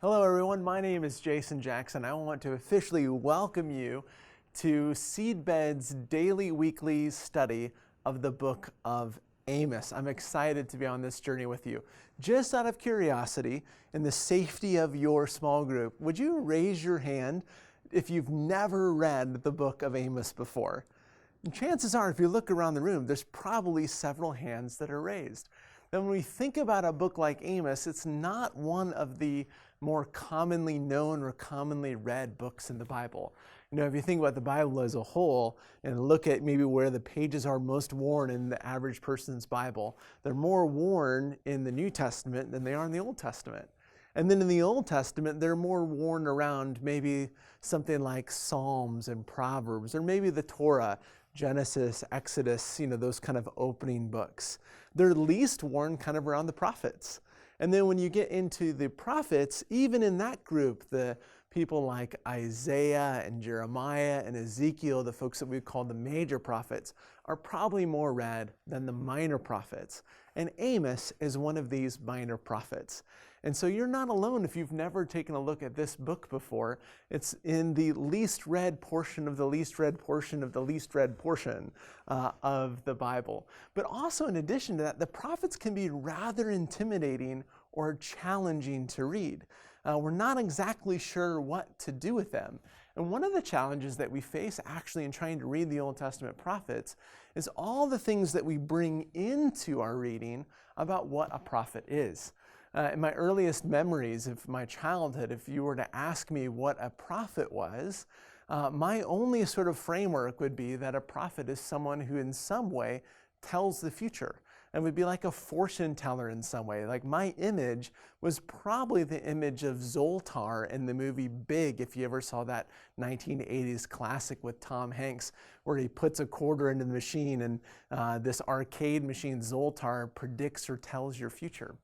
Hello everyone, my name is Jason Jackson. I want to officially welcome you to Seedbed's daily weekly study of the book of Amos. I'm excited to be on this journey with you. Just out of curiosity, in the safety of your small group, would you raise your hand if you've never read the book of Amos before? And chances are, if you look around the room, there's probably several hands that are raised. Then when we think about a book like Amos, it's not one of the more commonly known or commonly read books in the Bible. You know, if you think about the Bible as a whole and look at maybe where the pages are most worn in the average person's Bible, they're more worn in the New Testament than they are in the Old Testament. And then in the Old Testament, they're more worn around maybe something like Psalms and Proverbs, or maybe the Torah, Genesis, Exodus, those kind of opening books. They're least worn kind of around the prophets. And then when you get into the prophets, even in that group, the people like Isaiah and Jeremiah and Ezekiel, the folks that we call the major prophets, are probably more read than the minor prophets. And Amos is one of these minor prophets. And so you're not alone if you've never taken a look at this book before. It's in the least read portion of the least read portion of the least read portion of the Bible. But also in addition to that, the prophets can be rather intimidating or challenging to read. We're not exactly sure what to do with them. And one of the challenges that we face actually in trying to read the Old Testament prophets is all the things that we bring into our reading about what a prophet is. In my earliest memories of my childhood, if you were to ask me what a prophet was, my only sort of framework would be that a prophet is someone who in some way tells the future and would be like a fortune teller in some way. Like my image was probably the image of Zoltar in the movie Big, if you ever saw that 1980s classic with Tom Hanks, where he puts a quarter into the machine and this arcade machine, Zoltar, predicts or tells your future.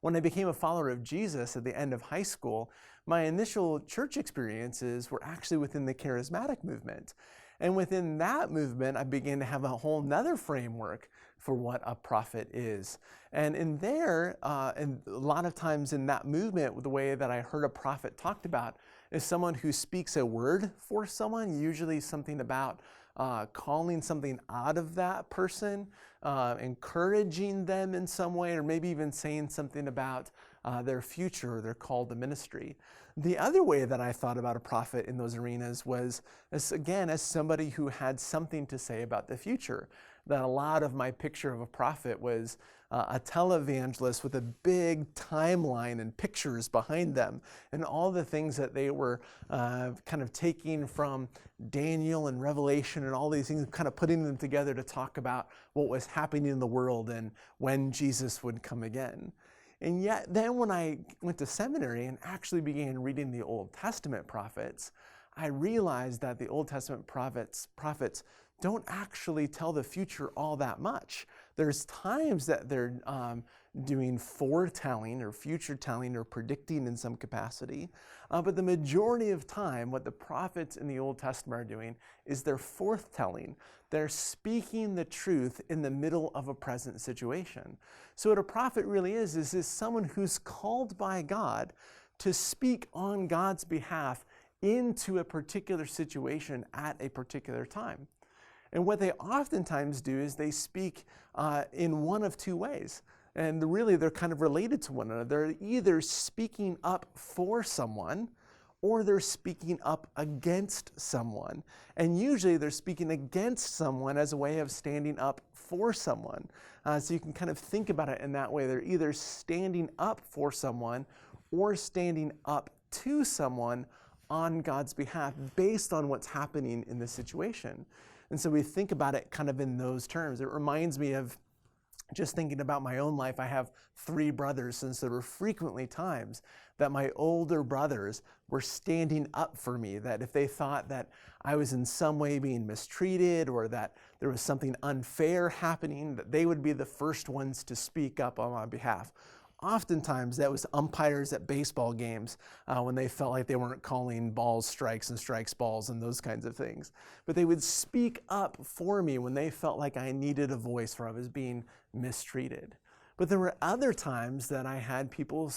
When I became a follower of Jesus at the end of high school, my initial church experiences were actually within the charismatic movement. And within that movement, I began to have a whole nother framework for what a prophet is. And in there, and a lot of times in that movement, the way that I heard a prophet talked about is someone who speaks a word for someone, usually something about calling something out of that person, encouraging them in some way, or maybe even saying something about their future or their call to ministry. The other way that I thought about a prophet in those arenas was, as somebody who had something to say about the future. That a lot of my picture of a prophet was a televangelist with a big timeline and pictures behind them, and all the things that they were kind of taking from Daniel and Revelation and all these things, kind of putting them together to talk about what was happening in the world and when Jesus would come again. And yet then when I went to seminary and actually began reading the Old Testament prophets, I realized that the Old Testament prophets don't actually tell the future all that much. There's times that they're doing foretelling or future telling or predicting in some capacity, but the majority of time what the prophets in the Old Testament are doing is they're forthtelling. They're speaking the truth in the middle of a present situation. So what a prophet really is someone who's called by God to speak on God's behalf into a particular situation at a particular time. And what they oftentimes do is they speak in one of two ways. And really, they're kind of related to one another. They're either speaking up for someone or they're speaking up against someone. And usually they're speaking against someone as a way of standing up for someone. So you can kind of think about it in that way. They're either standing up for someone or standing up to someone on God's behalf based on what's happening in the situation. And so we think about it kind of in those terms. It reminds me of just thinking about my own life. I have 3 brothers, since there were frequently times that my older brothers were standing up for me, that if they thought that I was in some way being mistreated or that there was something unfair happening, that they would be the first ones to speak up on my behalf. Oftentimes that was umpires at baseball games when they felt like they weren't calling balls strikes and strikes balls and those kinds of things. But they would speak up for me when they felt like I needed a voice or I was being mistreated. But there were other times that I had people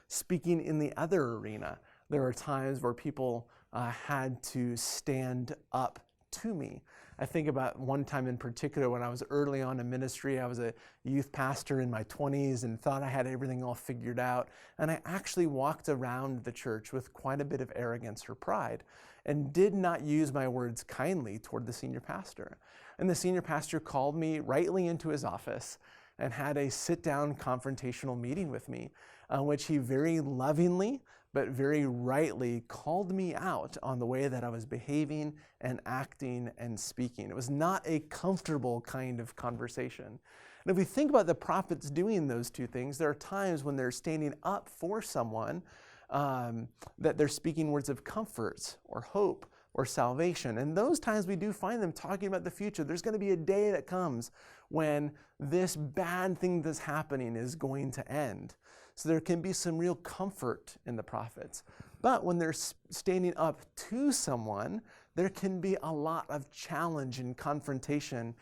speaking in the other arena. There were times where people had to stand up to me. I think about one time in particular when I was early on in ministry. I was a youth pastor in my 20s and thought I had everything all figured out. And I actually walked around the church with quite a bit of arrogance or pride and did not use my words kindly toward the senior pastor. And the senior pastor called me rightly into his office and had a sit-down confrontational meeting with me, which he very lovingly but very rightly called me out on the way that I was behaving and acting and speaking. It was not a comfortable kind of conversation. And if we think about the prophets doing those two things, there are times when they're standing up for someone that they're speaking words of comfort or hope or salvation. And those times we do find them talking about the future. There's going to be a day that comes when this bad thing that's happening is going to end. So there can be some real comfort in the prophets. But when they're standing up to someone, there can be a lot of challenge and confrontation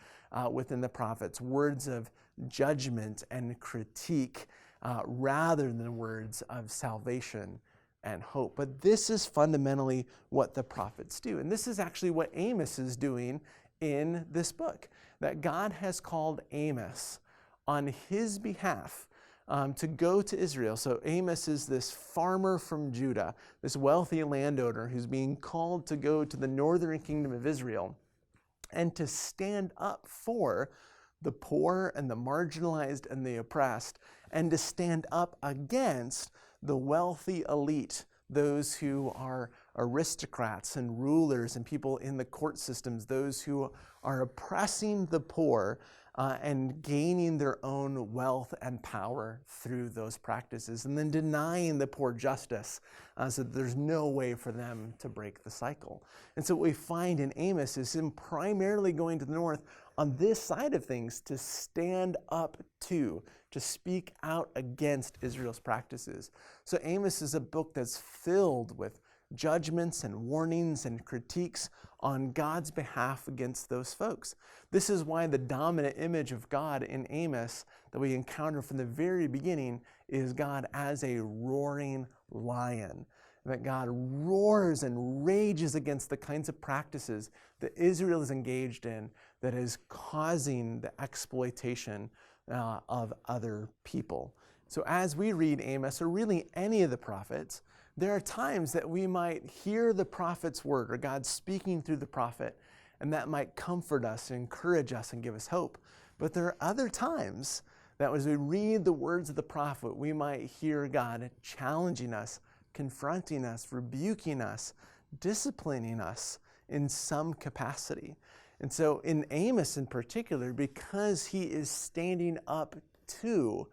within the prophets, words of judgment and critique rather than words of salvation and hope. But this is fundamentally what the prophets do. And this is actually what Amos is doing in this book, that God has called Amos on his behalf to go to Israel. So Amos is this farmer from Judah, this wealthy landowner who's being called to go to the northern kingdom of Israel and to stand up for the poor and the marginalized and the oppressed, and to stand up against the wealthy elite, those who are aristocrats and rulers and people in the court systems, those who are oppressing the poor and gaining their own wealth and power through those practices, and then denying the poor justice so that there's no way for them to break the cycle. And so what we find in Amos is him primarily going to the north on this side of things to stand up to speak out against Israel's practices. So Amos is a book that's filled with judgments and warnings and critiques on God's behalf against those folks. This is why the dominant image of God in Amos that we encounter from the very beginning is God as a roaring lion. That God roars and rages against the kinds of practices that Israel is engaged in that is causing the exploitation of other people. So as we read Amos, or really any of the prophets, there are times that we might hear the prophet's word or God speaking through the prophet, and that might comfort us, encourage us, and give us hope. But there are other times that as we read the words of the prophet, we might hear God challenging us, confronting us, rebuking us, disciplining us in some capacity. And so in Amos in particular, because he is standing up to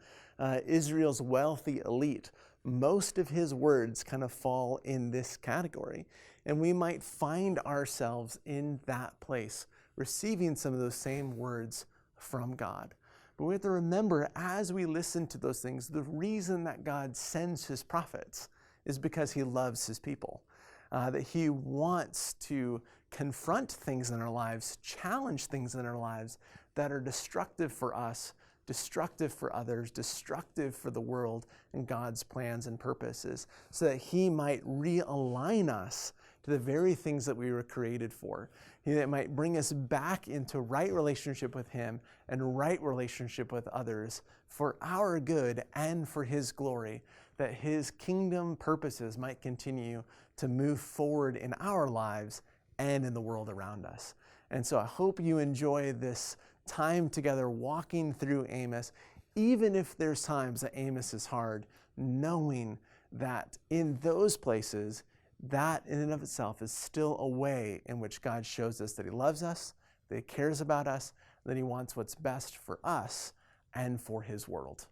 Israel's wealthy elite, most of his words kind of fall in this category. And we might find ourselves in that place, receiving some of those same words from God. But we have to remember, as we listen to those things, the reason that God sends his prophets is because he loves his people, that he wants to confront things in our lives, challenge things in our lives that are destructive for us, destructive for others, destructive for the world and God's plans and purposes, so that he might realign us to the very things that we were created for. He might bring us back into right relationship with him and right relationship with others for our good and for his glory, that his kingdom purposes might continue to move forward in our lives and in the world around us. And so I hope you enjoy this time together walking through Amos, even if there's times that Amos is hard, knowing that in those places, that in and of itself is still a way in which God shows us that he loves us, that he cares about us, that he wants what's best for us and for his world.